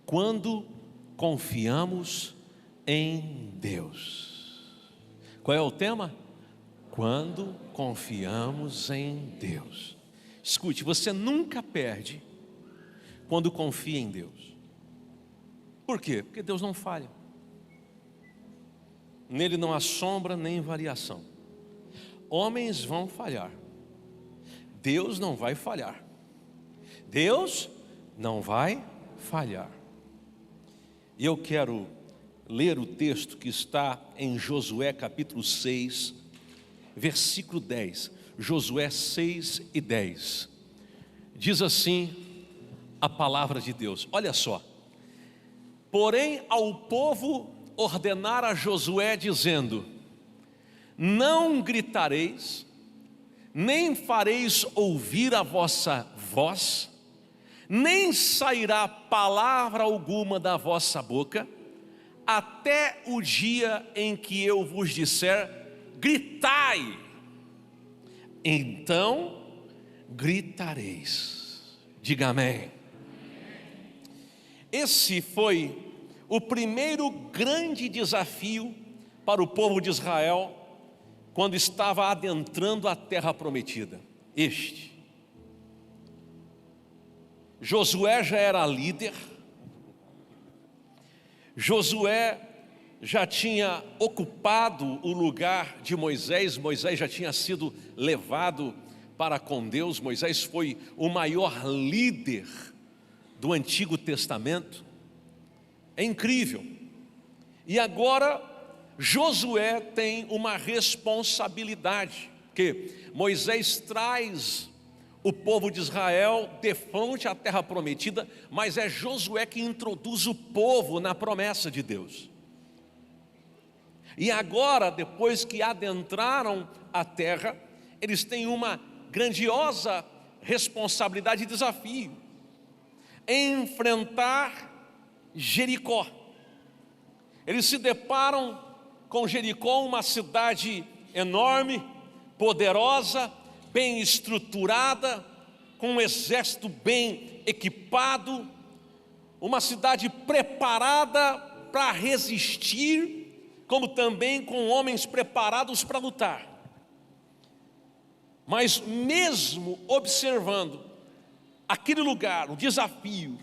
quando confiamos em Deus. Qual é o tema? Quando confiamos em Deus. Escute, você nunca perde quando confia em Deus. Por quê? Porque Deus não falha. Nele não há sombra nem variação. Homens vão falhar, Deus não vai falhar. Deus não vai falhar. E eu quero ler o texto que está em Josué capítulo 6, versículo 10. Josué 6 e 10. Diz assim a palavra de Deus. Olha só. Porém ao povo ordenara Josué dizendo: não gritareis, nem fareis ouvir a vossa voz, nem sairá palavra alguma da vossa boca, até o dia em que eu vos disser: gritai, então gritareis. Diga amém. Esse foi o primeiro grande desafio para o povo de Israel quando estava adentrando a terra prometida. Josué já era líder, Josué já tinha ocupado o lugar de Moisés, Moisés já tinha sido levado para com Deus, Moisés foi o maior líder do Antigo Testamento. É incrível. E agora Josué tem uma responsabilidade, que Moisés traz o povo de Israel de frente à terra prometida, mas é Josué que introduz o povo na promessa de Deus. E agora, depois que adentraram a terra, eles têm uma grandiosa responsabilidade e desafio: enfrentar Jericó. Eles se deparam com Jericó, uma cidade enorme, poderosa, bem estruturada, com um exército bem equipado, uma cidade preparada para resistir, como também com homens preparados para lutar. Mas mesmo observando aquele lugar, o desafio,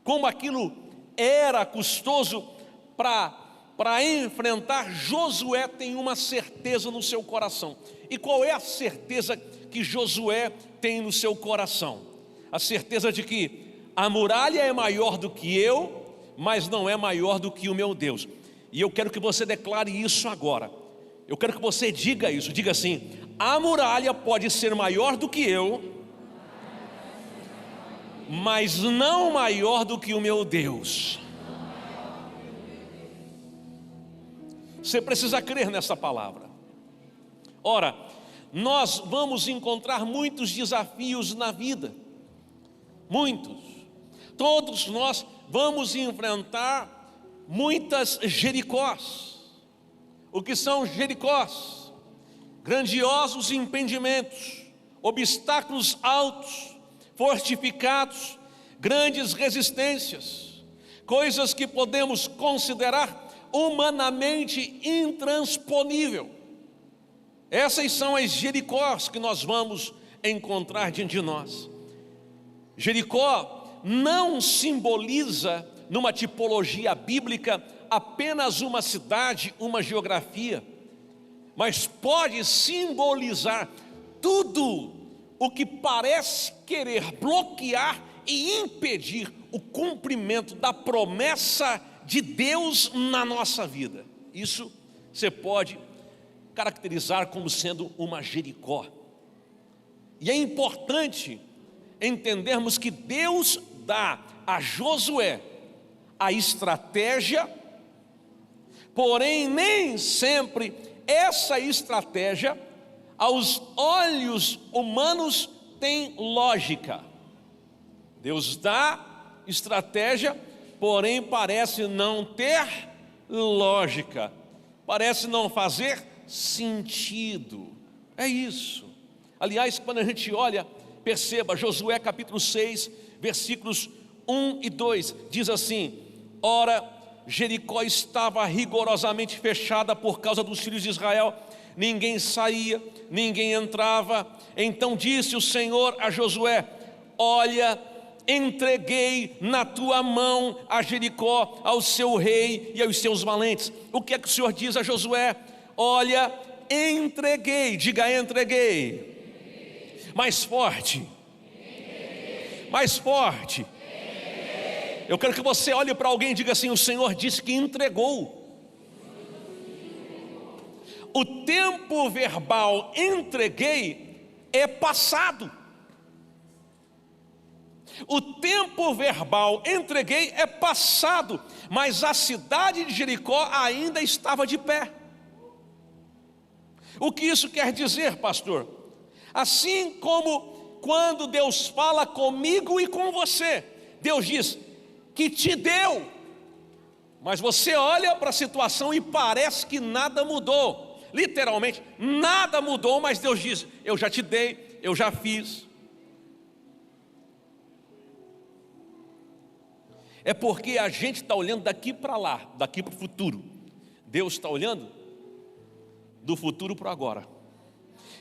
como aquilo era custoso para enfrentar, Josué tem uma certeza no seu coração. E qual é a certeza que Josué tem no seu coração? A certeza de que a muralha é maior do que eu, mas não é maior do que o meu Deus. E eu quero que você declare isso agora. Eu quero que você diga isso, diga assim: a muralha pode ser maior do que eu, mas não maior do que o meu Deus. Você precisa crer nessa palavra. Ora, nós vamos encontrar muitos desafios na vida, muitos. Todos nós vamos enfrentar muitas Jericós. O que são Jericós? Grandiosos impedimentos, obstáculos altos, fortificados, grandes resistências, coisas que podemos considerar humanamente intransponível. Essas são as Jericós que nós vamos encontrar diante de nós. Jericó não simboliza, numa tipologia bíblica, apenas uma cidade, uma geografia, mas pode simbolizar tudo o que parece querer bloquear e impedir o cumprimento da promessa de Deus na nossa vida. Isso você pode caracterizar como sendo uma Jericó. E é importante entendermos que Deus dá a Josué a estratégia, porém nem sempre essa estratégia aos olhos humanos tem lógica. Deus dá estratégia, porém parece não ter lógica, parece não fazer sentido. É isso. Aliás, quando a gente olha, perceba, Josué capítulo 6, versículos 1 e 2, diz assim: ora, Jericó estava rigorosamente fechada por causa dos filhos de Israel, ninguém saía, ninguém entrava. Então disse o Senhor a Josué: olha, entreguei na tua mão a Jericó, ao seu rei e aos seus valentes. O que é que o Senhor diz a Josué? Olha, entreguei, diga entreguei, mais forte, mais forte. Eu quero que você olhe para alguém e diga assim: o Senhor disse que entregou. O tempo verbal entreguei é passado. O tempo verbal entreguei é passado, mas a cidade de Jericó ainda estava de pé. O que isso quer dizer, pastor? Assim como quando Deus fala comigo e com você, Deus diz que te deu, mas você olha para a situação e parece que nada mudou. Literalmente, nada mudou, mas Deus diz: eu já te dei, eu já fiz. É porque a gente está olhando daqui para lá, daqui para o futuro. Deus está olhando do futuro para agora.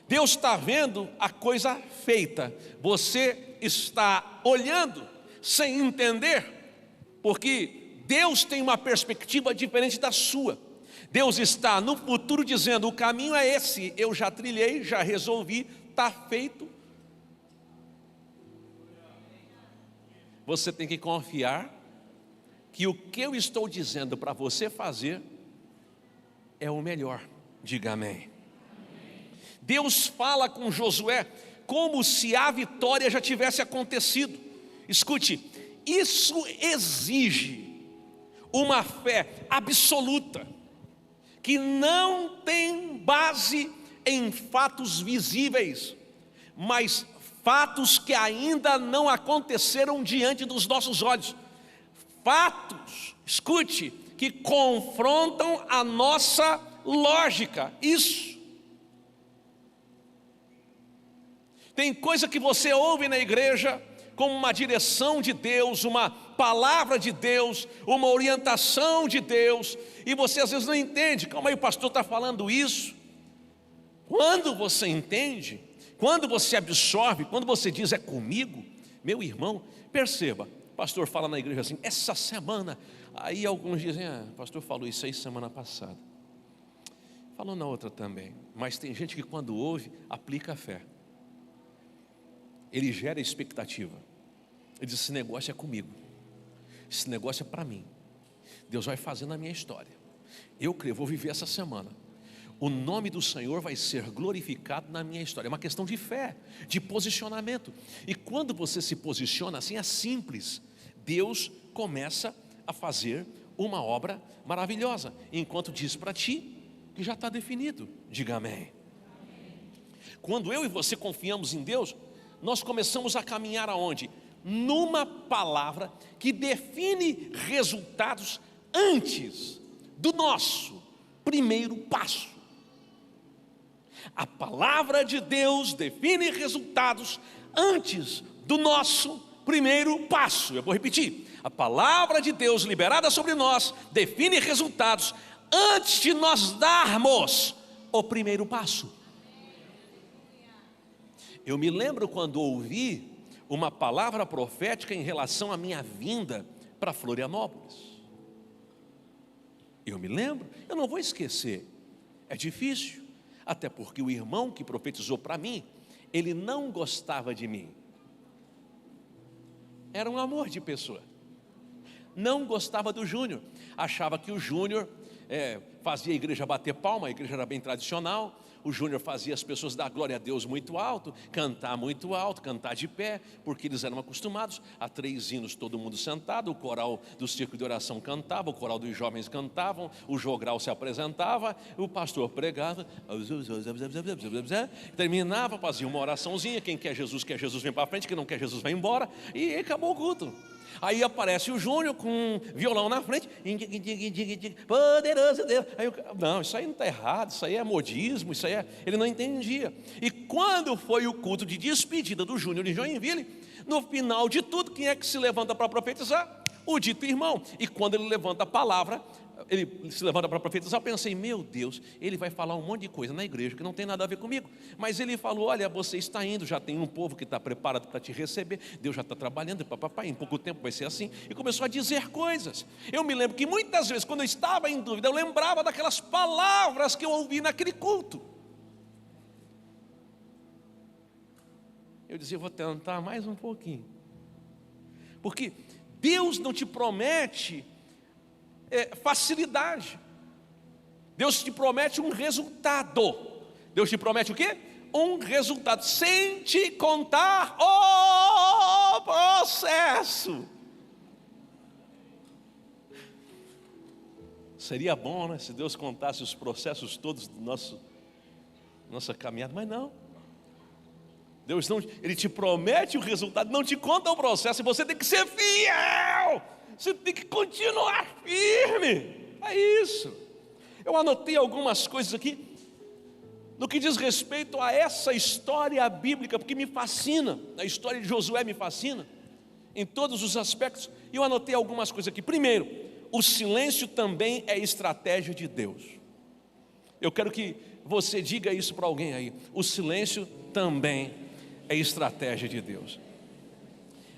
Deus está vendo a coisa feita. Você está olhando sem entender, porque Deus tem uma perspectiva diferente da sua. Deus está no futuro dizendo: o caminho é esse, eu já trilhei, já resolvi, está feito. Você tem que confiar que o que eu estou dizendo para você fazer é o melhor. Diga amém. Deus fala com Josué como se a vitória já tivesse acontecido. Escute, isso exige uma fé absoluta, que não tem base em fatos visíveis, mas fatos que ainda não aconteceram diante dos nossos olhos. Fatos, escute, que confrontam a nossa lógica. Isso. Tem coisa que você ouve na igreja como uma direção de Deus, uma palavra de Deus, uma orientação de Deus, e você às vezes não entende. Calma aí, o pastor está falando isso. Quando você entende, quando você absorve, quando você diz é comigo, meu irmão, perceba, o pastor fala na igreja assim, essa semana, aí alguns dizem, o pastor falou isso aí semana passada, falou na outra também, mas tem gente que quando ouve, aplica a fé, ele gera expectativa, ele diz, esse negócio é comigo, esse negócio é para mim, Deus vai fazer na minha história, eu creio, vou viver essa semana, o nome do Senhor vai ser glorificado na minha história. É uma questão de fé, de posicionamento. E quando você se posiciona assim, é simples. Deus começa a fazer uma obra maravilhosa, enquanto diz para ti que já está definido. Diga amém. Quando eu e você confiamos em Deus, nós começamos a caminhar aonde? Numa palavra que define resultados antes do nosso primeiro passo. A palavra de Deus define resultados antes do nosso primeiro passo. Eu vou repetir. A palavra de Deus liberada sobre nós define resultados antes de nós darmos o primeiro passo. Eu me lembro quando ouvi uma palavra profética em relação à minha vinda para Florianópolis. Eu me lembro, eu não vou esquecer. É difícil. Até porque o irmão que profetizou para mim, ele não gostava de mim. Era um amor de pessoa. Não gostava do Júnior. Achava que o Júnior fazia a igreja bater palma, a igreja era bem tradicional. O Júnior fazia as pessoas dar glória a Deus muito alto, cantar de pé, porque eles eram acostumados a 3 hinos, todo mundo sentado, o coral do círculo de oração cantava, o coral dos jovens cantavam, o jogral se apresentava, o pastor pregava, terminava, fazia uma oraçãozinha, quem quer Jesus, vem para frente, quem não quer Jesus, vai embora, e acabou o culto. Aí aparece o Júnior com um violão na frente, poderoso Deus. Aí não, isso aí não está errado, isso aí é modismo, isso aí é... Ele não entendia. E quando foi o culto de despedida do Júnior em Joinville, no final de tudo, quem é que se levanta para profetizar? O dito irmão. E quando ele levanta a palavra, ele se levanta para profetizar, eu pensei, meu Deus, ele vai falar um monte de coisa na igreja que não tem nada a ver comigo. Mas ele falou, olha, você está indo, já tem um povo que está preparado para te receber, Deus já está trabalhando, em pouco tempo vai ser assim. E começou a dizer coisas. Eu me lembro que muitas vezes, quando eu estava em dúvida, eu lembrava daquelas palavras que eu ouvi naquele culto. Eu dizia, vou tentar mais um pouquinho. Porque Deus não te promete facilidade. Deus te promete um resultado. Deus te promete o quê? Um resultado, sem te contar o processo. Seria bom, né, se Deus contasse os processos todos do nossa caminhada, mas não. Deus não, Ele te promete o resultado, não te conta o processo, e você tem que ser fiel, você tem que continuar firme. É isso. Eu anotei algumas coisas aqui, no que diz respeito a essa história bíblica, porque me fascina, a história de Josué me fascina, em todos os aspectos, e eu anotei algumas coisas aqui. Primeiro, o silêncio também é estratégia de Deus. Eu quero que você diga isso para alguém aí, o silêncio também é estratégia de Deus.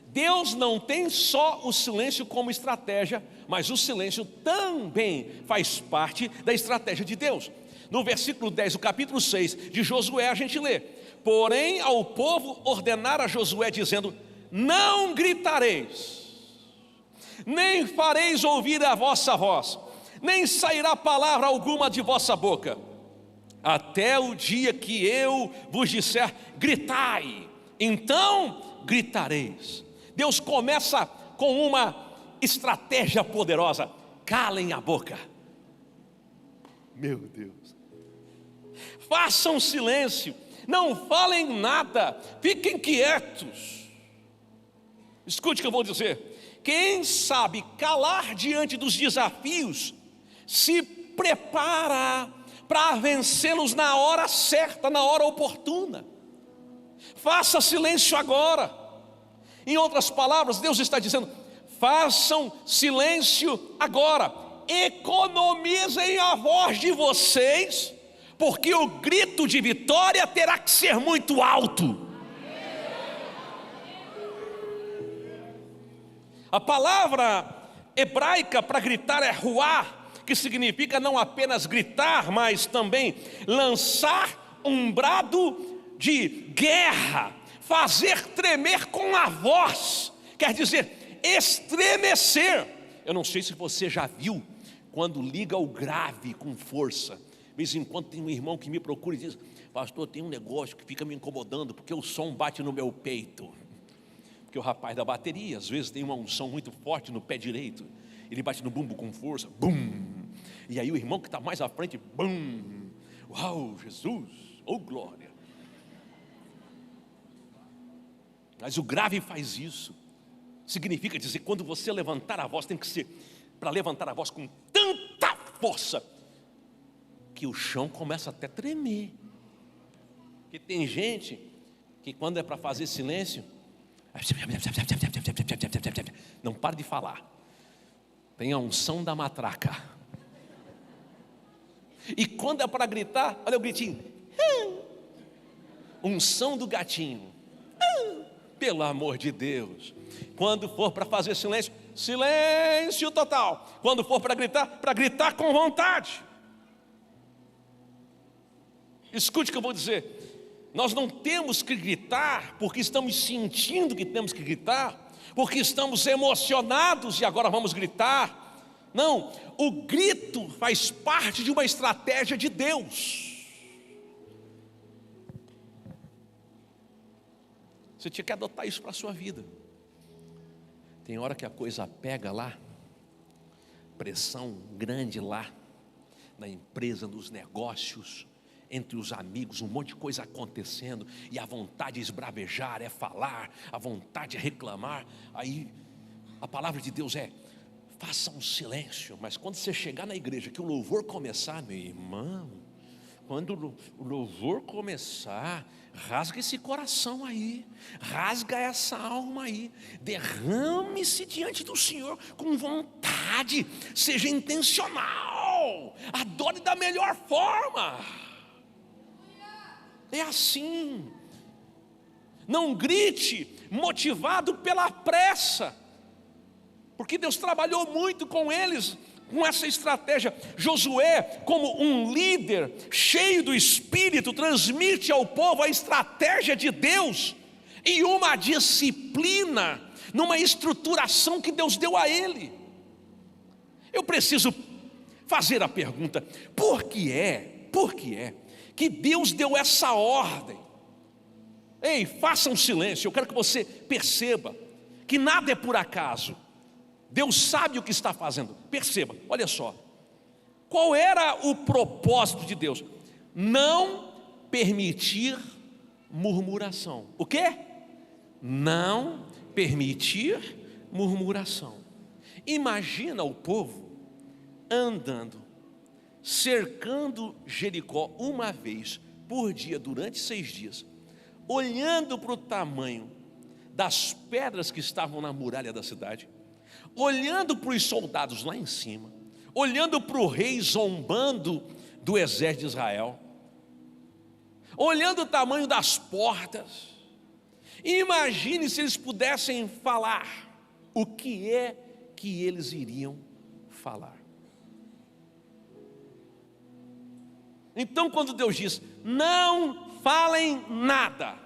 Deus não tem só o silêncio como estratégia, mas o silêncio também faz parte da estratégia de Deus. No versículo 10, do capítulo 6 de Josué, a gente lê: porém ao povo ordenara Josué dizendo: não gritareis, nem fareis ouvir a vossa voz, nem sairá palavra alguma de vossa boca, até o dia que eu vos disser, gritai, então gritareis. Deus começa com uma estratégia poderosa: calem a boca. Meu Deus, façam silêncio, não falem nada, fiquem quietos. Escute o que eu vou dizer. Quem sabe calar diante dos desafios, se prepara para vencê-los na hora certa, na hora oportuna. Faça silêncio agora. Em outras palavras, Deus está dizendo: façam silêncio agora, economizem a voz de vocês, porque o grito de vitória terá que ser muito alto. A palavra hebraica para gritar é ruar, que significa não apenas gritar, mas também lançar um brado de guerra, fazer tremer com a voz, quer dizer, estremecer. Eu não sei se você já viu, quando liga o grave com força, de vez em quando tem um irmão que me procura e diz: pastor, tem um negócio que fica me incomodando, porque o som bate no meu peito. Porque o rapaz da bateria, às vezes tem uma unção muito forte no pé direito, ele bate no bumbo com força, bum, e aí o irmão que está mais à frente, bum, uau, Jesus, oh glória. Mas o grave faz isso, significa dizer, quando você levantar a voz, tem que ser para levantar a voz com tanta força, que o chão começa até a tremer. Porque tem gente que quando é para fazer silêncio, não para de falar, tem a unção da matraca. E quando é para gritar, olha o gritinho, unção do gatinho. Pelo amor de Deus. Quando for para fazer silêncio, silêncio total. Quando for para gritar com vontade. Escute o que eu vou dizer. Nós não temos que gritar porque estamos sentindo que temos que gritar, porque estamos emocionados e agora vamos gritar. Não, o grito faz parte de uma estratégia de Deus. Você tinha que adotar isso para a sua vida. Tem hora que a coisa pega lá, pressão grande lá, na empresa, nos negócios, entre os amigos, um monte de coisa acontecendo, e a vontade de esbravejar é falar, a vontade é reclamar, aí A palavra de Deus é: faça um silêncio. Mas quando você chegar na igreja, que o louvor começar, meu irmão, quando o louvor começar, rasga esse coração aí, rasga essa alma aí, derrame-se diante do Senhor com vontade, seja intencional, adore da melhor forma. É assim. Não grite motivado pela pressa, porque Deus trabalhou muito com eles, com essa estratégia. Josué, como um líder cheio do Espírito, transmite ao povo a estratégia de Deus e uma disciplina, numa estruturação que Deus deu a ele. Eu preciso fazer a pergunta: por que é que Deus deu essa ordem? Ei, faça um silêncio. Eu quero que você perceba que nada é por acaso. Deus sabe o que está fazendo. Perceba, olha só. Qual era o propósito de Deus? Não permitir murmuração. O quê? Não permitir murmuração. Imagina o povo andando, cercando Jericó uma vez por dia durante 6 dias, olhando para o tamanho das pedras que estavam na muralha da cidade, olhando para os soldados lá em cima, olhando para o rei zombando do exército de Israel, olhando o tamanho das portas. Imagine se eles pudessem falar. O que é que eles iriam falar? Então, quando Deus diz: não falem nada,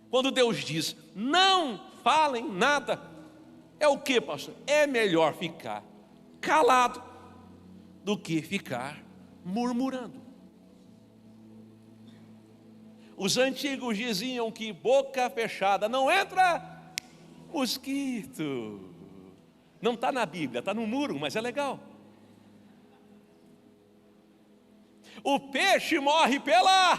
quando Deus diz: não falem nada, é o que, pastor? É melhor ficar calado do que ficar murmurando. Os antigos diziam que boca fechada não entra mosquito. Não está na Bíblia, está no muro, mas é legal. O peixe morre pela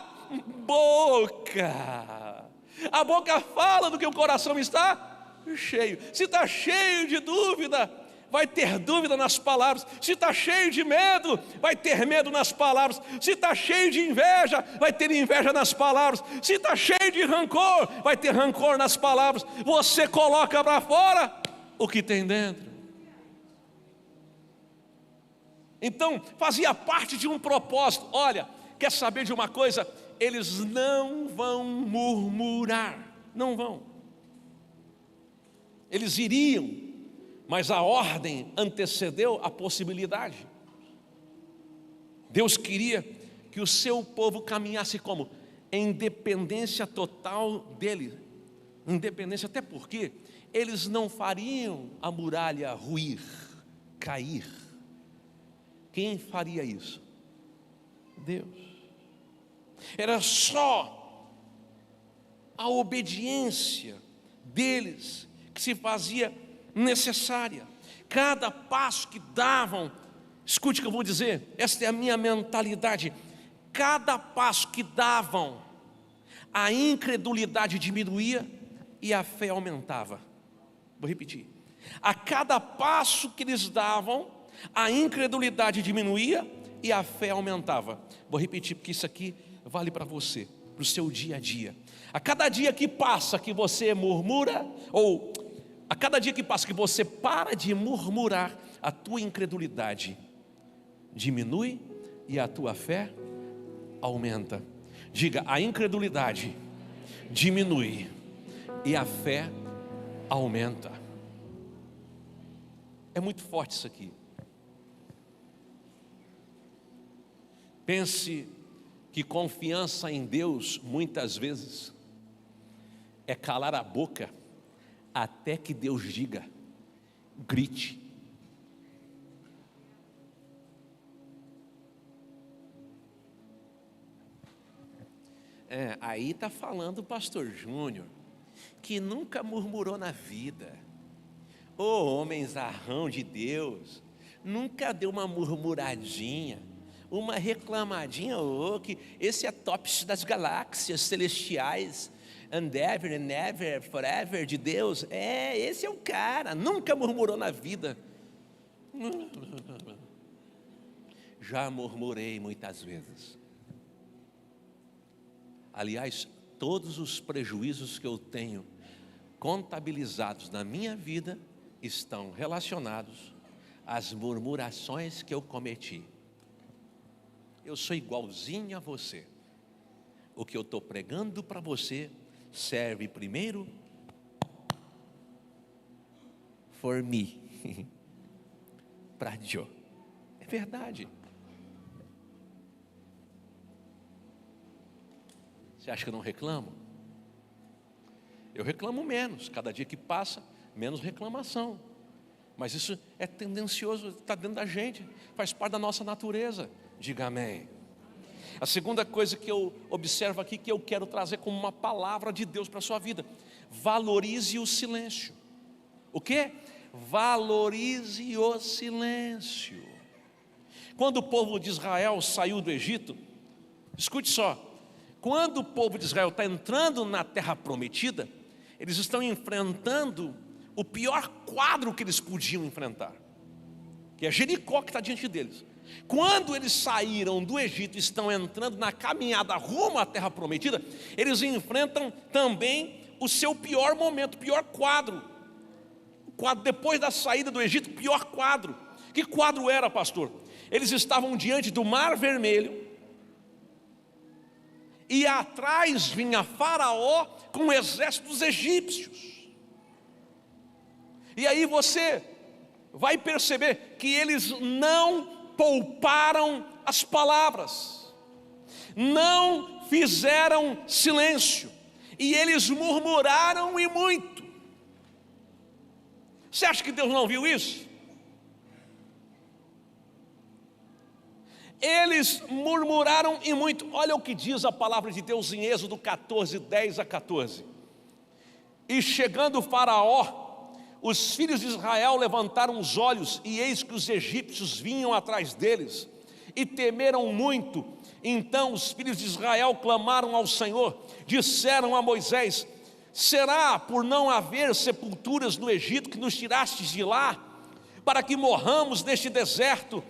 boca. A boca fala do que o coração está cheio. Se está cheio de dúvida, vai ter dúvida nas palavras. Se está cheio de medo, vai ter medo nas palavras. Se está cheio de inveja, vai ter inveja nas palavras. Se está cheio de rancor, vai ter rancor nas palavras. Você coloca para fora o que tem dentro. Então fazia parte de um propósito. Olha, quer saber de uma coisa? Eles não vão murmurar, não vão. Eles iriam, mas a ordem antecedeu a possibilidade. Deus queria que o seu povo caminhasse como? Em dependência total dele. Independência, até porque eles não fariam a muralha ruir, cair. Quem faria isso? Deus. Era só a obediência deles que se fazia necessária. Cada passo que davam, escute o que eu vou dizer, esta é a minha mentalidade. Cada passo que davam, a incredulidade diminuía e a fé aumentava. Vou repetir. A cada passo que eles davam, a incredulidade diminuía e a fé aumentava. Vou repetir porque isso aqui vale para você, para o seu dia a dia. A cada dia que passa que você murmura, ou a cada dia que passa que você para de murmurar, a tua incredulidade diminui e a tua fé aumenta. Diga: a incredulidade diminui e a fé aumenta. É muito forte isso aqui. Pense que confiança em Deus muitas vezes é calar a boca até que Deus diga, grite. Aí está falando o pastor Júnior, que nunca murmurou na vida. Ô homem zarrão de Deus, nunca deu uma murmuradinha, uma reclamadinha, que esse é top das galáxias celestiais. and ever and ever, forever de Deus. Esse é o cara, nunca murmurou na vida. Já murmurei muitas vezes. Aliás, todos os prejuízos que eu tenho contabilizados na minha vida estão relacionados às murmurações que eu cometi. Eu sou igualzinho a você. O que eu estou pregando para você serve primeiro for me, para Deus. É verdade. Você acha que eu não reclamo? Eu reclamo menos, cada dia que passa, menos reclamação. Mas isso é tendencioso, está dentro da gente, faz parte da nossa natureza. Diga amém. A segunda coisa que eu observo aqui, que eu quero trazer como uma palavra de Deus para a sua vida: valorize o silêncio. O quê? Valorize o silêncio. Quando o povo de Israel saiu do Egito, escute só, quando o povo de Israel está entrando na terra prometida, eles estão enfrentando o pior quadro que eles podiam enfrentar, que é Jericó, que está diante deles. Quando eles saíram do Egito e estão entrando na caminhada rumo à terra prometida, eles enfrentam também o seu pior momento, pior quadro. O quadro depois da saída do Egito, pior quadro. Que quadro era, pastor? Eles estavam diante do Mar Vermelho, e atrás vinha Faraó com o exército dos egípcios. E aí você vai perceber que eles não pouparam as palavras, não fizeram silêncio, e eles murmuraram e muito. Você acha que Deus não viu isso? Eles murmuraram e muito. Olha o que diz a palavra de Deus em Êxodo 14, 10 a 14. E chegando o Faraó, os filhos de Israel levantaram os olhos, e eis que os egípcios vinham atrás deles, e temeram muito. Então os filhos de Israel clamaram ao Senhor, disseram a Moisés: será por não haver sepulturas no Egito que nos tirastes de lá, para que morramos neste deserto?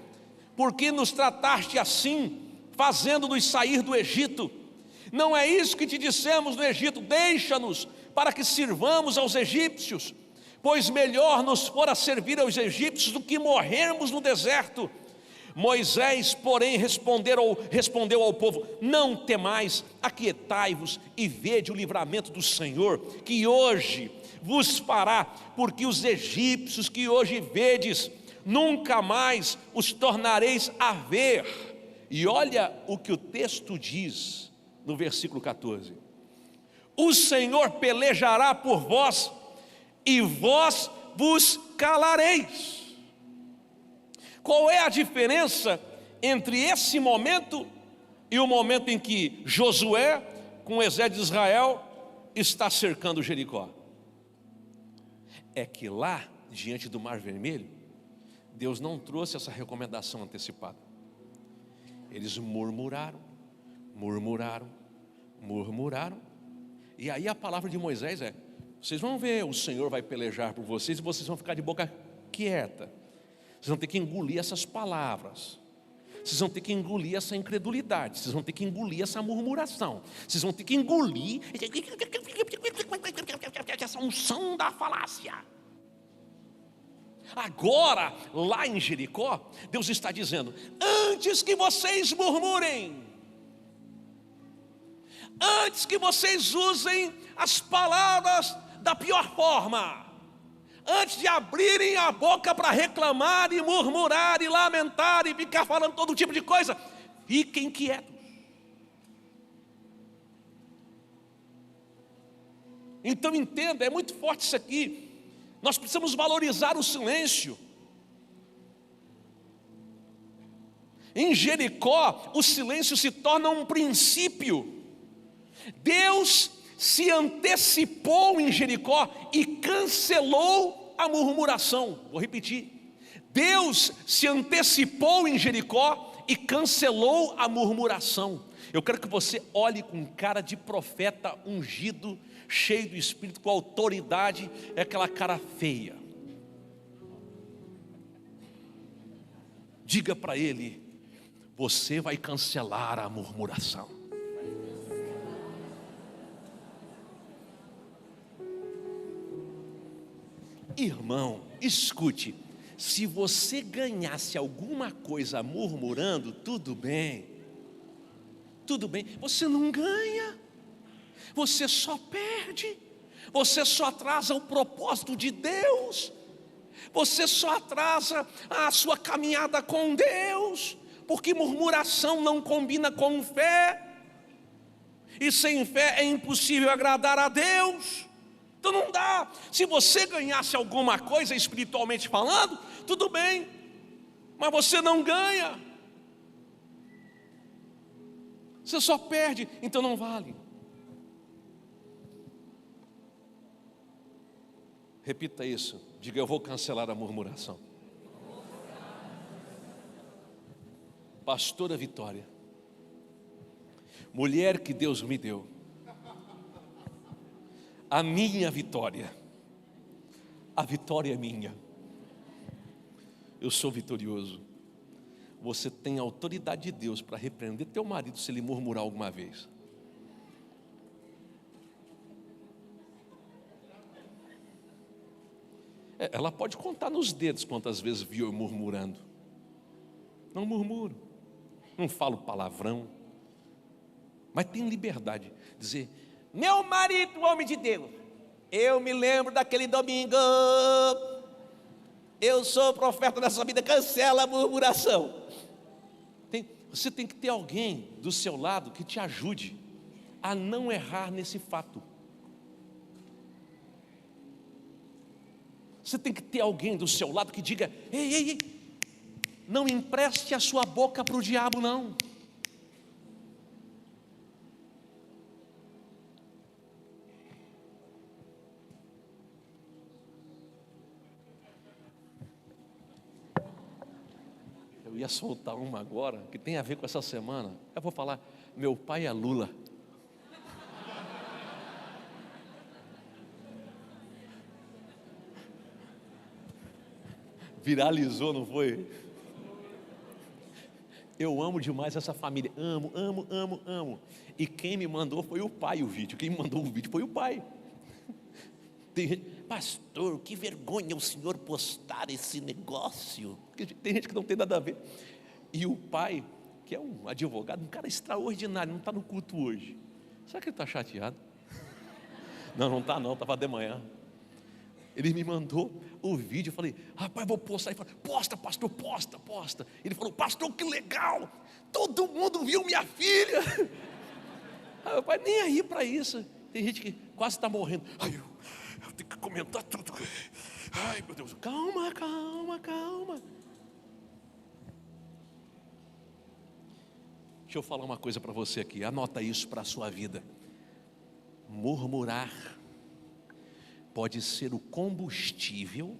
Porque nos trataste assim, fazendo-nos sair do Egito? Não é isso que te dissemos no Egito: deixa-nos para que sirvamos aos egípcios, pois melhor nos fora servir aos egípcios do que morrermos no deserto. Moisés, porém, respondeu ao povo: não temais, aquietai-vos e vede o livramento do Senhor, que hoje vos fará, porque os egípcios que hoje vedes, nunca mais os tornareis a ver. E olha o que o texto diz no versículo 14: o Senhor pelejará por vós, e vós vos calareis. Qual é a diferença entre esse momento e o momento em que Josué, com o exército de Israel, está cercando Jericó? É que lá, diante do Mar Vermelho, Deus não trouxe essa recomendação antecipada. Eles murmuraram, e aí a palavra de Moisés é: vocês vão ver, o Senhor vai pelejar por vocês, e vocês vão ficar de boca quieta. Vocês vão ter que engolir essas palavras, vocês vão ter que engolir essa incredulidade, vocês vão ter que engolir essa murmuração, vocês vão ter que engolir essa unção da falácia. Agora, lá em Jericó, Deus está dizendo: antes que vocês murmurem, antes que vocês usem as palavras da pior forma, antes de abrirem a boca para reclamar e murmurar e lamentar e ficar falando todo tipo de coisa, fiquem quietos. Então entenda, é muito forte isso aqui. Nós precisamos valorizar o silêncio. Em Jericó, o silêncio se torna um princípio. Deus se antecipou em Jericó e cancelou a murmuração. Vou repetir: Deus se antecipou em Jericó e cancelou a murmuração. Eu quero que você olhe com cara de profeta ungido, cheio do Espírito, com autoridade, é aquela cara feia. Diga para ele: você vai cancelar a murmuração. Irmão, escute, se você ganhasse alguma coisa murmurando, tudo bem, você não ganha, você só perde, você só atrasa o propósito de Deus, você só atrasa a sua caminhada com Deus, porque murmuração não combina com fé, e sem fé é impossível agradar a Deus. Então não dá. Se você ganhasse alguma coisa espiritualmente falando, tudo bem, mas você não ganha, você só perde, então não vale. Repita isso, diga: eu vou cancelar a murmuração. Pastora Vitória, mulher que Deus me deu, a minha vitória, a vitória é minha, eu sou vitorioso. Você tem a autoridade de Deus para repreender teu marido se ele murmurar alguma vez. Ela pode contar nos dedos quantas vezes viu eu murmurando. Não murmuro, não falo palavrão, mas tenho liberdade de dizer: meu marido, homem de Deus, eu me lembro daquele domingo, eu sou profeta dessa vida, cancela a murmuração. Você tem que ter alguém do seu lado que te ajude a não errar nesse fato. Você tem que ter alguém do seu lado que diga: ei, não empreste a sua boca para o diabo, não. Eu ia soltar uma agora, que tem a ver com essa semana. Eu vou falar: meu pai é Lula. Viralizou, não foi? Eu amo demais essa família, amo. E quem me mandou foi o pai o vídeo. Quem me mandou o vídeo foi o pai. Tem gente: pastor, que vergonha o senhor postar esse negócio. Tem gente que não tem nada a ver. E o pai, que é um advogado, um cara extraordinário, não está no culto hoje. Será que ele está chateado? Não está não, estava de manhã. Ele me mandou o vídeo, eu falei: rapaz, vou postar. Ele falou: posta, pastor, posta. Ele falou: pastor, que legal, todo mundo viu minha filha. Aí, pai, nem aí para isso. Tem gente que quase está morrendo. Ai, eu tenho que comentar tudo. Ai, meu Deus, calma. Deixa eu falar uma coisa para você aqui, anota isso para a sua vida. Murmurar pode ser o combustível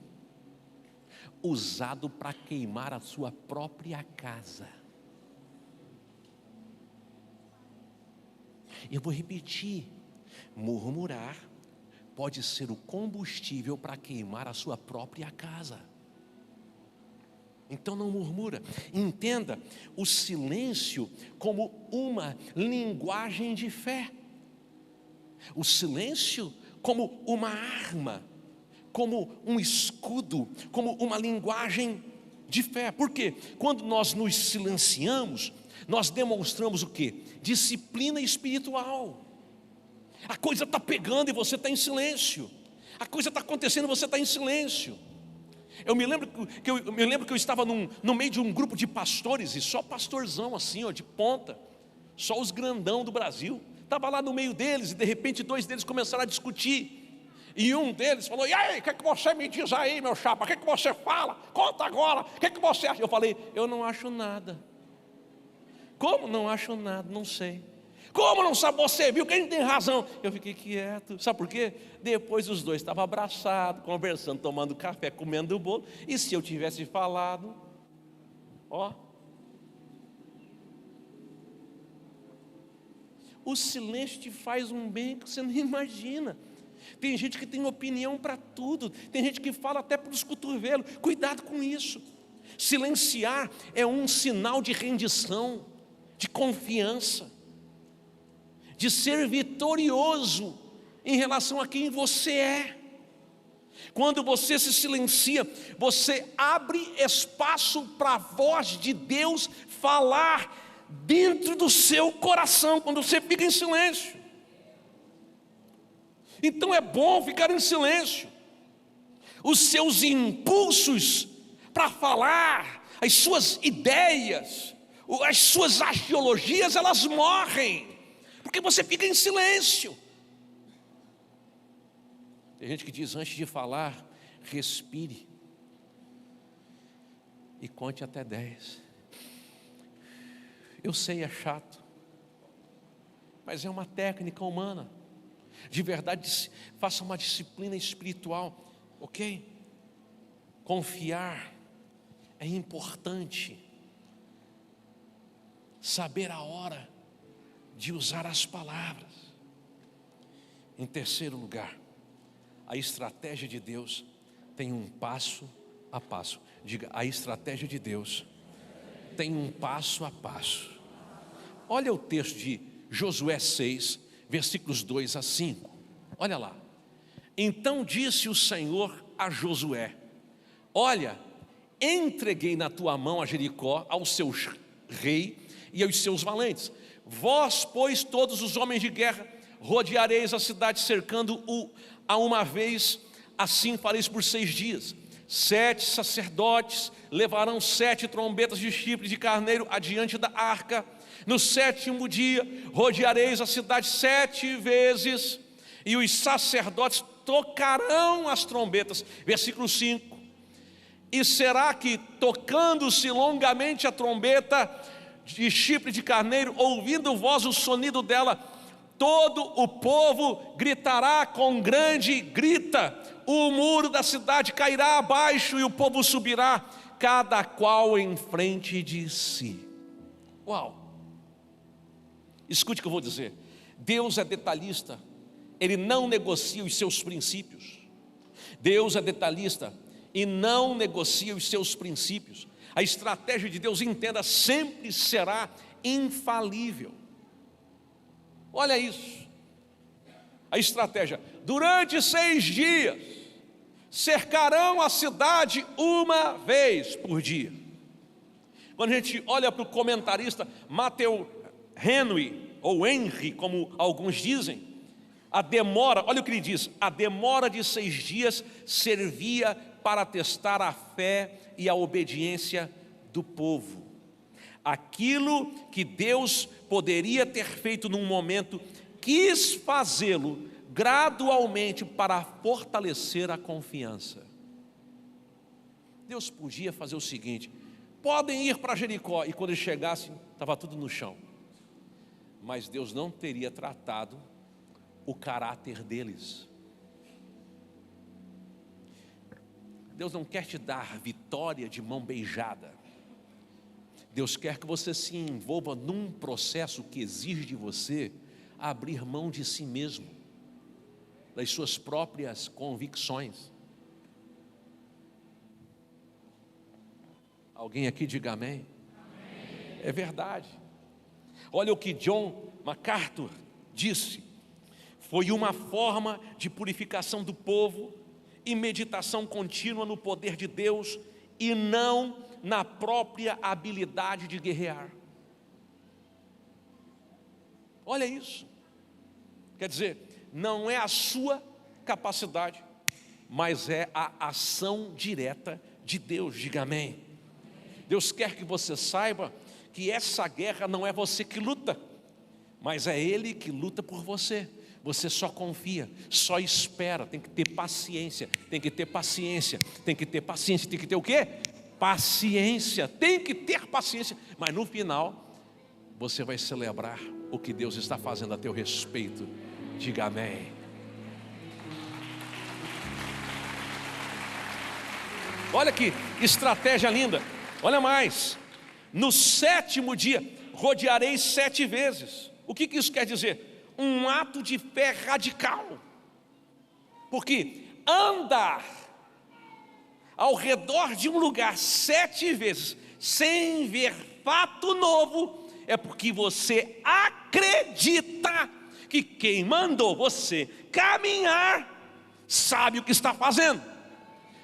usado para queimar a sua própria casa. Eu vou repetir: murmurar pode ser o combustível para queimar a sua própria casa. Então não murmura. Entenda o silêncio como uma linguagem de fé. O silêncio como uma arma, como um escudo, como uma linguagem de fé. Por quê? Quando nós nos silenciamos, nós demonstramos o quê? Disciplina espiritual. A coisa está pegando e você está em silêncio. A coisa está acontecendo e você está em silêncio. Eu me lembro que eu estava no meio de um grupo de pastores, e só pastorzão assim, de ponta, só os grandão do Brasil. Estava lá no meio deles e de repente 2 deles começaram a discutir. E um deles falou: e aí, o que você me diz aí, meu chapa? O que você fala? Conta agora, o que você acha? Eu falei: eu não acho nada. Como não acho nada? Não sei. Como não sabe? Você viu, quem tem razão? Eu fiquei quieto. Sabe por quê? Depois os 2 estavam abraçados, conversando, tomando café, comendo o bolo. E se eu tivesse falado, O silêncio te faz um bem que você nem imagina. Tem gente que tem opinião para tudo, tem gente que fala até pelos cotovelos. Cuidado com isso. Silenciar é um sinal de rendição, de confiança, de ser vitorioso em relação a quem você é. Quando você se silencia, você abre espaço para a voz de Deus falar dentro do seu coração, quando você fica em silêncio. Então é bom ficar em silêncio. Os seus impulsos para falar, as suas ideias, as suas agiologias, elas morrem, porque você fica em silêncio. Tem gente que diz, antes de falar, respire e conte até 10. Eu sei, é chato, mas é uma técnica humana. De verdade, faça uma disciplina espiritual, ok? Confiar é importante. Saber a hora de usar as palavras. Em terceiro lugar, a estratégia de Deus tem um passo a passo. Diga, a estratégia de Deus tem um passo a passo. Olha o texto de Josué 6, versículos 2 a 5. Olha lá. Então disse o Senhor a Josué: olha, entreguei na tua mão a Jericó, ao seu rei e aos seus valentes. Vós, pois, todos os homens de guerra, rodeareis a cidade, cercando-o a uma vez. Assim fareis por 6 dias. 7 sacerdotes levarão 7 trombetas de chifre de carneiro adiante da arca. No 7º dia rodeareis a cidade 7 vezes, e os sacerdotes tocarão as trombetas. Versículo 5. E será que, tocando-se longamente a trombeta de chifre de carneiro, ouvindo vós o sonido dela, todo o povo gritará com grande grita, o muro da cidade cairá abaixo e o povo subirá, cada qual em frente de si. Uau! Escute o que eu vou dizer. Deus é detalhista, Ele não negocia os seus princípios. Deus é detalhista e não negocia os seus princípios. A estratégia de Deus, entenda, sempre será infalível. Olha isso. A estratégia: durante 6 dias cercarão a cidade uma vez por dia. Quando a gente olha para o comentarista Matthew Henry, ou Henry, como alguns dizem, a demora, olha o que ele diz: a demora de 6 dias servia para testar a fé e a obediência do povo. Aquilo que Deus poderia ter feito num momento, quis fazê-lo gradualmente para fortalecer a confiança. Deus podia fazer o seguinte: podem ir para Jericó, e quando eles chegassem, estava tudo no chão. Mas Deus não teria tratado o caráter deles. Deus não quer te dar vitória de mão beijada. Deus quer que você se envolva num processo que exige de você abrir mão de si mesmo, das suas próprias convicções. Alguém aqui diga amém? Amém. É verdade. Olha o que John MacArthur disse: foi uma forma de purificação do povo e meditação contínua no poder de Deus, e não na própria habilidade de guerrear. Olha isso. Quer dizer, não é a sua capacidade, mas é a ação direta de Deus. Diga amém. Deus quer que você saiba que essa guerra não é você que luta, mas é Ele que luta por você. Você só confia, só espera. Tem que ter paciência, tem que ter paciência, tem que ter paciência. Tem que ter o quê? Paciência. Tem que ter paciência. Mas no final, você vai celebrar o que Deus está fazendo a teu respeito. Diga amém. Olha que estratégia linda. Olha mais. No 7º dia rodeareis 7 vezes. O que isso quer dizer? Um ato de fé radical. Porque andar ao redor de um lugar 7 vezes sem ver fato novo é porque você acredita que quem mandou você caminhar sabe o que está fazendo.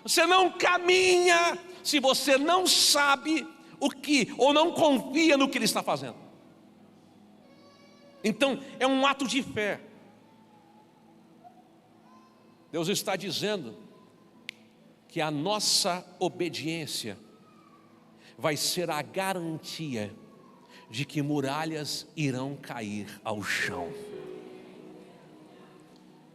Você não caminha se você não sabe o que, ou não confia no que ele está fazendo. Então é um ato de fé. Deus está dizendo que a nossa obediência vai ser a garantia de que muralhas irão cair ao chão.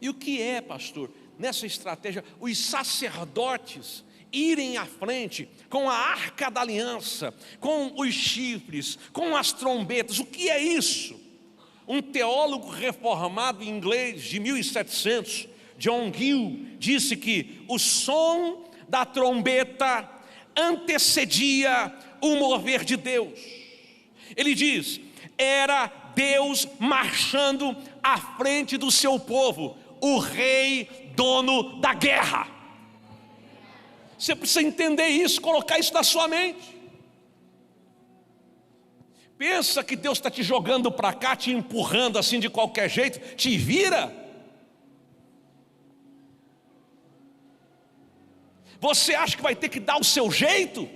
E o que é, pastor, nessa estratégia, os sacerdotes irem à frente com a arca da aliança, com os chifres, com as trombetas? O que é isso? Um teólogo reformado inglês de 1700, John Gill, disse que o som da trombeta antecedia o mover de Deus. Ele diz: era Deus marchando à frente do seu povo, o rei dono da guerra. Você precisa entender isso, colocar isso na sua mente. Pensa que Deus está te jogando para cá, te empurrando assim de qualquer jeito, te vira. Você acha que vai ter que dar o seu jeito?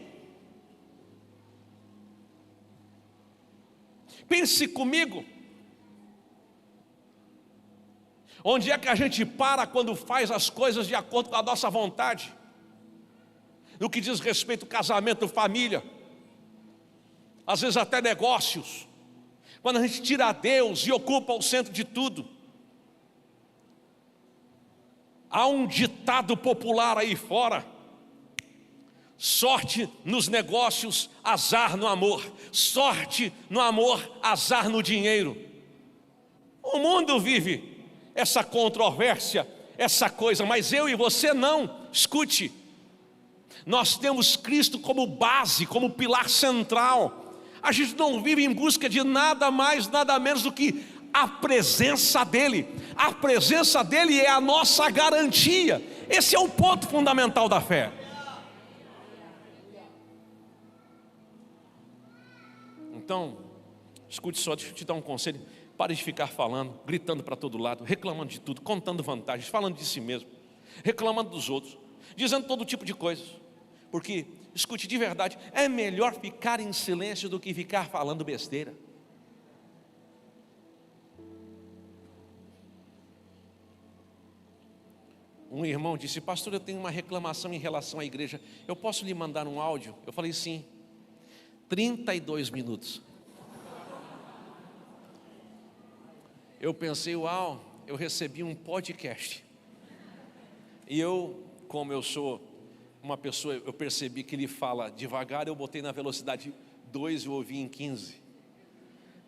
Pense comigo. Onde é que a gente para quando faz as coisas de acordo com a nossa vontade? No que diz respeito ao casamento, família, às vezes até negócios. Quando a gente tira Deus e ocupa o centro de tudo. Há um ditado popular aí fora: sorte nos negócios, azar no amor. Sorte no amor, azar no dinheiro. O mundo vive essa controvérsia, essa coisa, mas eu e você não. Escute, nós temos Cristo como base, como pilar central. A gente não vive em busca de nada mais, nada menos do que a presença dEle. A presença dEle é a nossa garantia. Esse é o ponto fundamental da fé. Então, escute só, deixa eu te dar um conselho. Pare de ficar falando, gritando para todo lado, reclamando de tudo, contando vantagens, falando de si mesmo, reclamando dos outros, dizendo todo tipo de coisas. Porque, escute, de verdade, é melhor ficar em silêncio do que ficar falando besteira. Um irmão disse: pastor, eu tenho uma reclamação em relação à igreja, eu posso lhe mandar um áudio? Eu falei: sim. 32 minutos. Eu pensei: uau, eu recebi um podcast. E eu, como eu sou uma pessoa, eu percebi que ele fala devagar, eu botei na velocidade 2 e ouvi em 15.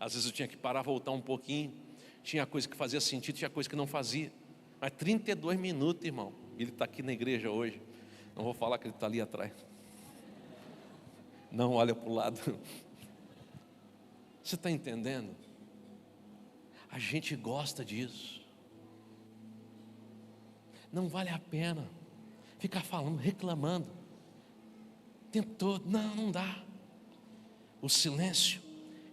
Às vezes eu tinha que parar, voltar um pouquinho. Tinha coisa que fazia sentido, tinha coisa que não fazia. Mas 32 minutos, irmão. Ele está aqui na igreja hoje. Não vou falar que ele está ali atrás. Não olha para o lado. Você está entendendo? A gente gosta disso. Não vale a pena ficar falando, reclamando o tempo todo. Não dá. O silêncio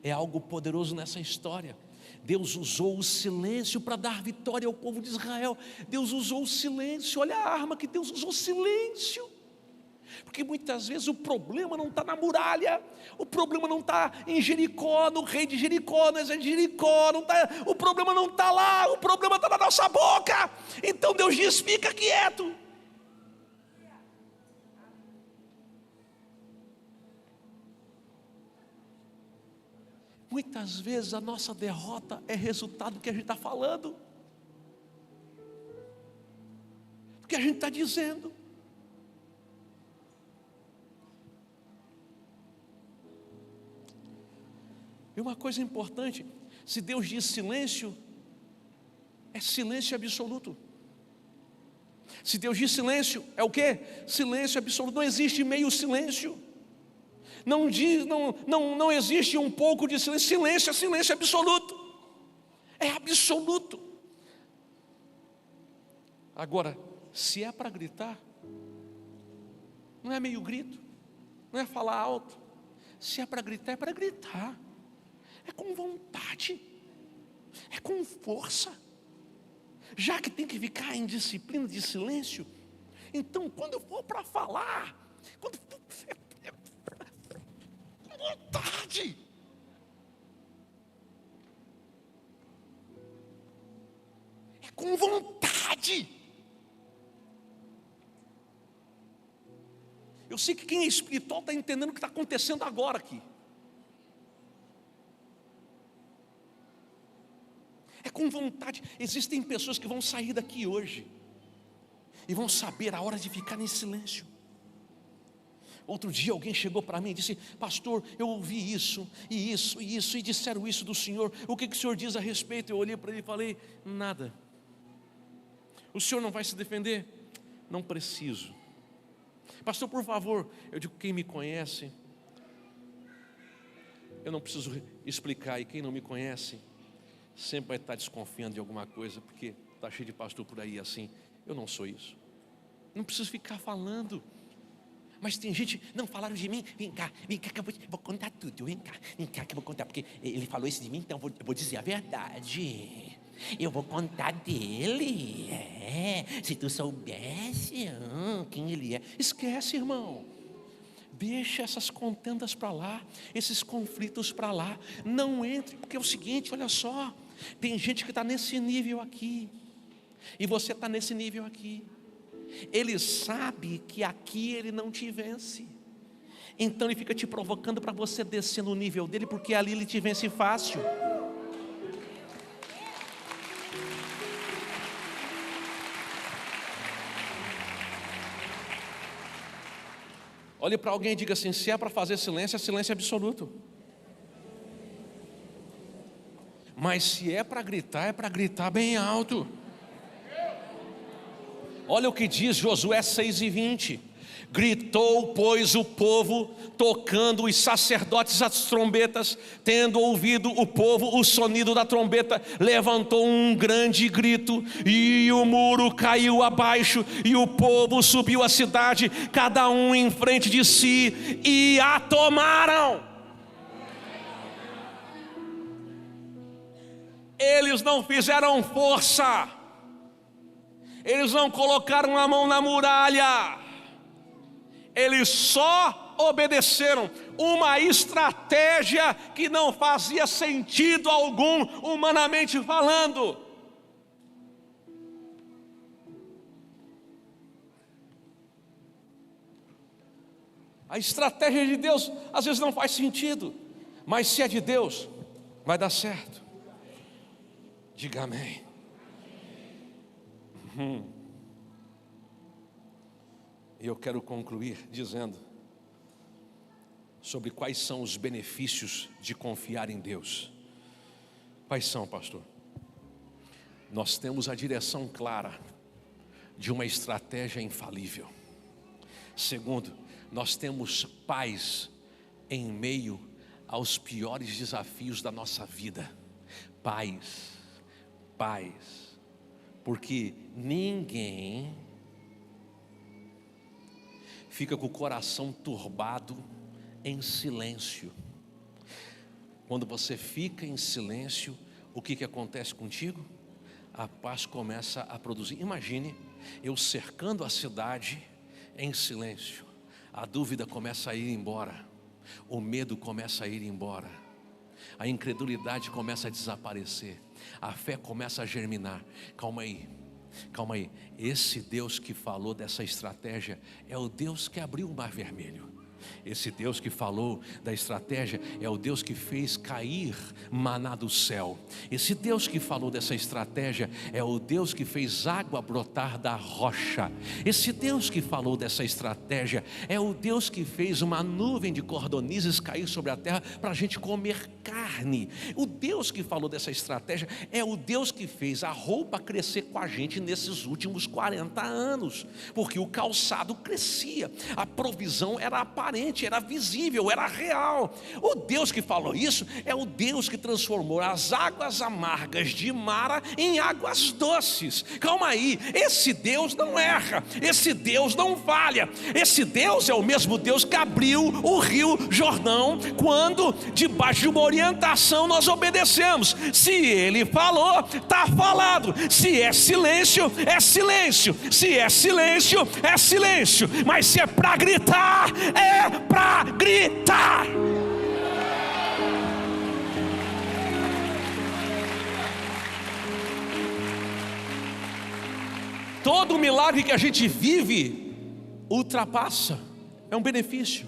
é algo poderoso nessa história. Deus usou o silêncio para dar vitória ao povo de Israel. Deus usou o silêncio. Olha a arma que Deus usou: silêncio. Porque muitas vezes o problema não está na muralha, o problema não está em Jericó, no rei de Jericó, no exército de Jericó, não tá, o problema não está lá, o problema está na nossa boca. Então Deus diz: fica quieto. Muitas vezes a nossa derrota é resultado do que a gente está falando, do que a gente está dizendo. E uma coisa importante: se Deus diz silêncio, é silêncio absoluto. Se Deus diz silêncio, é o quê? Silêncio absoluto. Não existe meio silêncio. Não existe um pouco de silêncio. Silêncio é silêncio absoluto. é absoluto. Agora, se é para gritar, não é meio grito, não é falar alto. Se é para gritar, é para gritar, é com vontade, é com força. Já que tem que ficar em disciplina de silêncio, então quando eu for para falar, é com vontade. É com vontade. Eu sei que quem é espiritual está entendendo o que está acontecendo agora aqui. É com vontade. Existem pessoas que vão sair daqui hoje e vão saber a hora de ficar em silêncio. Outro dia alguém chegou para mim e disse: pastor, eu ouvi isso, e disseram isso do senhor. O que o senhor diz a respeito? Eu olhei para ele e falei: nada. O senhor não vai se defender? Não preciso. Pastor, por favor. Eu digo: quem me conhece, eu não preciso explicar. E quem não me conhece sempre vai estar desconfiando de alguma coisa, porque está cheio de pastor por aí assim. Eu não sou isso. Não preciso ficar falando. Mas tem gente: não, falaram de mim. Vem cá que eu vou contar tudo. Vem cá que eu vou contar, porque ele falou isso de mim, então eu vou dizer a verdade. Eu vou contar dele. Se tu soubesse quem ele é. Esquece, irmão. Deixa essas contendas para lá, esses conflitos para lá. Não entre, porque é o seguinte, olha só. Tem gente que está nesse nível aqui, e você está nesse nível aqui. Ele sabe que aqui ele não te vence, então ele fica te provocando para você descer no nível dele, porque ali ele te vence fácil. Olhe para alguém e diga assim: se é para fazer silêncio, é silêncio absoluto. Mas se é para gritar bem alto. Olha o que diz Josué 6:20. Gritou, pois, o povo, tocando os sacerdotes as trombetas. Tendo ouvido o povo o sonido da trombeta, levantou um grande grito, e o muro caiu abaixo, e o povo subiu à cidade, cada um em frente de si, e a tomaram. Eles não fizeram força, eles não colocaram a mão na muralha, eles só obedeceram uma estratégia que não fazia sentido algum, humanamente falando. A estratégia de Deus às vezes não faz sentido, mas se é de Deus, vai dar certo. Diga amém. E eu quero concluir dizendo sobre quais são os benefícios de confiar em Deus. Quais são, pastor? Nós temos a direção clara de uma estratégia infalível. Segundo, nós temos paz em meio aos piores desafios da nossa vida. Paz, porque ninguém fica com o coração turbado em silêncio. Quando você fica em silêncio, o que acontece contigo? A paz começa a produzir. Imagine eu cercando a cidade em silêncio. A dúvida começa a ir embora, o medo começa a ir embora, a incredulidade começa a desaparecer, a fé começa a germinar. Calma aí. Esse Deus que falou dessa estratégia é o Deus que abriu o mar vermelho. Esse Deus que falou da estratégia é o Deus que fez cair maná do céu. Esse Deus que falou dessa estratégia é o Deus que fez água brotar da rocha. Esse Deus que falou dessa estratégia é o Deus que fez uma nuvem de cordonizes cair sobre a terra para a gente comer carne. O Deus que falou dessa estratégia é o Deus que fez a roupa crescer com a gente nesses últimos 40 anos, porque o calçado crescia, a provisão era aparente. transparente, era visível, era real. O Deus que falou isso é o Deus que transformou as águas amargas de Mara em águas doces. Calma aí, esse Deus não erra, esse Deus não falha. Esse Deus é o mesmo Deus que abriu o rio Jordão quando, debaixo de uma orientação, nós obedecemos. Se Ele falou, está falado. Se é silêncio, é silêncio. Se é silêncio, é silêncio. Mas se é para gritar, é para gritar. Todo milagre que a gente vive ultrapassa, é um benefício.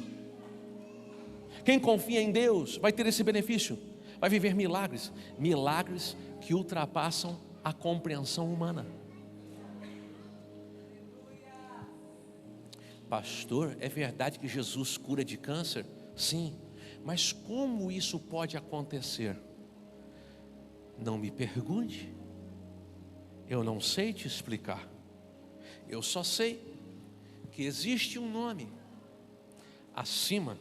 Quem confia em Deus vai ter esse benefício, vai viver milagres, milagres que ultrapassam a compreensão humana. Pastor, é verdade que Jesus cura de câncer? Sim, mas como isso pode acontecer? Não me pergunte, eu não sei te explicar. Eu só sei que existe um nome acima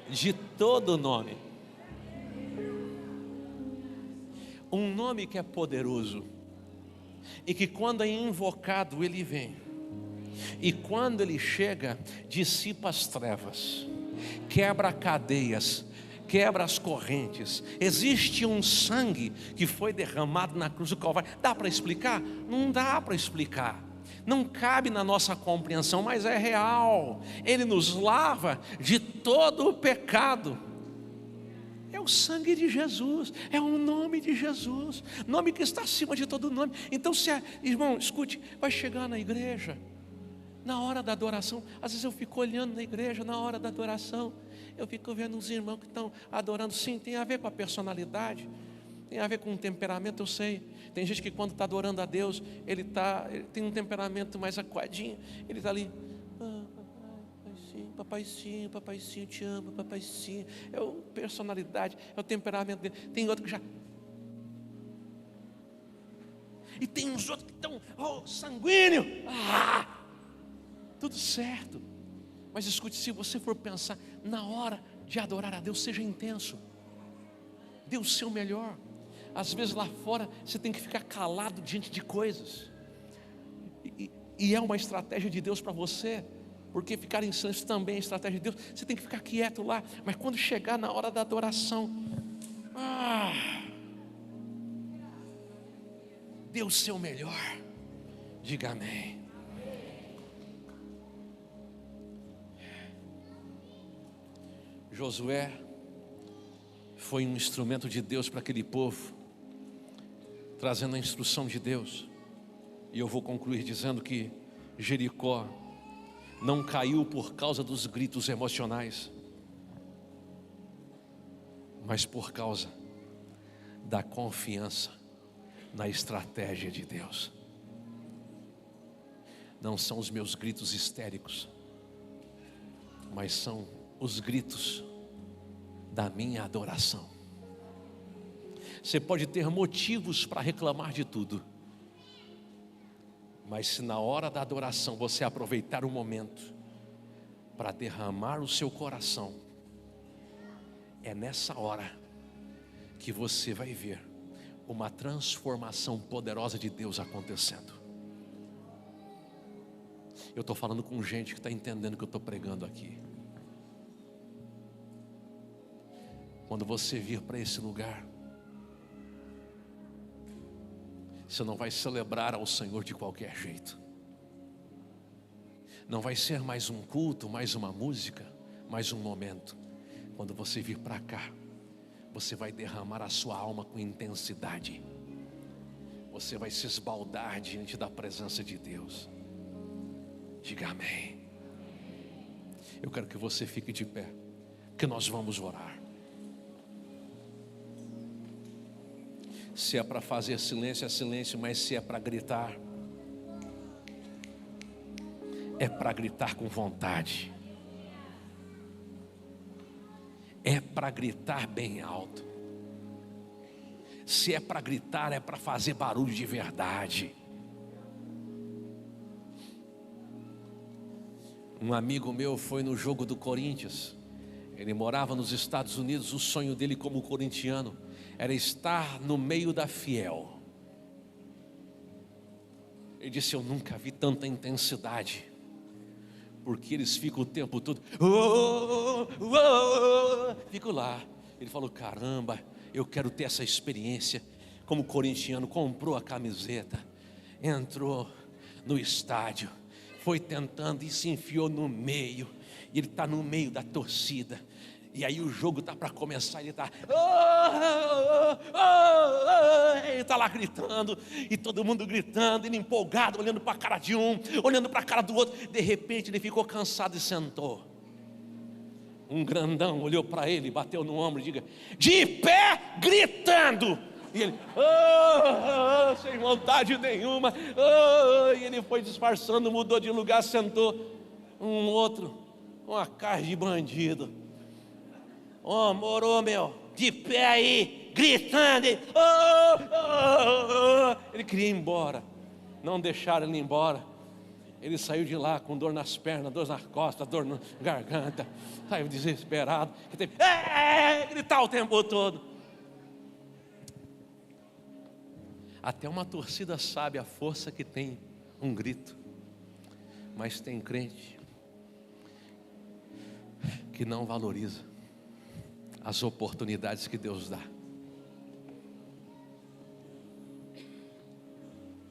de todo nome, um nome que é poderoso e que quando é invocado ele vem, e quando ele chega dissipa as trevas, quebra cadeias, quebra as correntes. Existe um sangue que foi derramado na cruz do Calvário. Dá para explicar? Não dá para explicar, não cabe na nossa compreensão, mas é real. Ele nos lava de todo o pecado. É o sangue de Jesus, é o nome de Jesus, nome que está acima de todo nome. Então, irmão, escute, vai chegar na igreja, na hora da adoração. Às vezes eu fico olhando na igreja, na hora da adoração, eu fico vendo uns irmãos que estão adorando. Sim, tem a ver com a personalidade, tem a ver com o temperamento, eu sei. Tem gente que quando está adorando a Deus, ele tem um temperamento mais acuadinho, ele está ali, papaizinho, papaizinho, te amo, papaizinho. É a personalidade, é o temperamento dele. Tem outro que já... E tem uns outros que estão, sanguíneo. Tudo certo. Mas escute, se você for pensar, na hora de adorar a Deus, seja intenso. Dê o seu melhor. Às vezes lá fora você tem que ficar calado diante de coisas, e é uma estratégia de Deus para você, porque ficar em silêncio também é estratégia de Deus. Você tem que ficar quieto lá, mas quando chegar na hora da adoração, dê o seu melhor. Diga amém. Josué foi um instrumento de Deus para aquele povo, trazendo a instrução de Deus. E eu vou concluir dizendo que Jericó não caiu por causa dos gritos emocionais, mas por causa da confiança na estratégia de Deus. Não são os meus gritos histéricos, mas são os gritos da minha adoração. Você pode ter motivos para reclamar de tudo, mas se na hora da adoração você aproveitar o momento para derramar o seu coração, é nessa hora que você vai ver uma transformação poderosa de Deus acontecendo. Eu estou falando com gente que está entendendo o que eu estou pregando aqui. Quando você vir para esse lugar, você não vai celebrar ao Senhor de qualquer jeito. Não vai ser mais um culto, mais uma música, mais um momento. Quando você vir para cá, você vai derramar a sua alma com intensidade. Você vai se esbaldar diante da presença de Deus. Diga amém. Eu quero que você fique de pé, porque nós vamos orar. Se é para fazer silêncio, é silêncio, mas se é para gritar, é para gritar com vontade, é para gritar bem alto. Se é para gritar, é para fazer barulho de verdade. Um amigo meu foi no jogo do Corinthians. Ele morava nos Estados Unidos. O sonho dele como corintiano era estar no meio da Fiel. Ele disse: eu nunca vi tanta intensidade, porque eles ficam o tempo todo, fico lá. Ele falou: caramba, eu quero ter essa experiência. Como corintiano, comprou a camiseta, entrou no estádio, foi tentando e se enfiou no meio. E ele está no meio da torcida. E aí o jogo está para começar, ele está ele está lá gritando, e todo mundo gritando, ele empolgado, olhando para a cara de um, olhando para a cara do outro. De repente ele ficou cansado e sentou. Um grandão olhou para ele, bateu no ombro e diga: de pé, gritando. E ele, sem vontade nenhuma, e ele foi disfarçando, mudou de lugar, sentou. Um outro, uma cara de bandido, morou, meu, de pé aí, gritando, ele queria ir embora, não deixaram ele ir embora. Ele saiu de lá com dor nas pernas, dor nas costas, dor na garganta, saiu desesperado, teve gritar o tempo todo. Até uma torcida sabe a força que tem um grito, mas tem crente que não valoriza as oportunidades que Deus dá.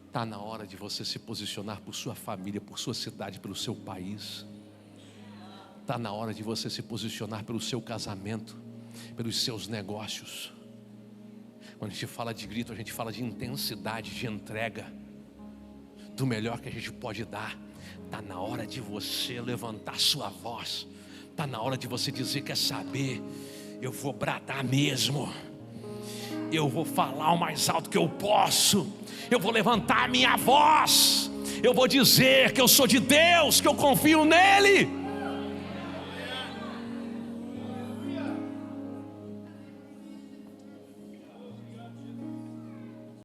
Está na hora de você se posicionar por sua família, por sua cidade, pelo seu país. Está na hora de você se posicionar pelo seu casamento, pelos seus negócios. Quando a gente fala de grito, a gente fala de intensidade, de entrega, do melhor que a gente pode dar. Está na hora de você levantar sua voz. Está na hora de você dizer: quer saber, eu vou bradar mesmo, eu vou falar o mais alto que eu posso, eu vou levantar a minha voz, eu vou dizer que eu sou de Deus, que eu confio nele.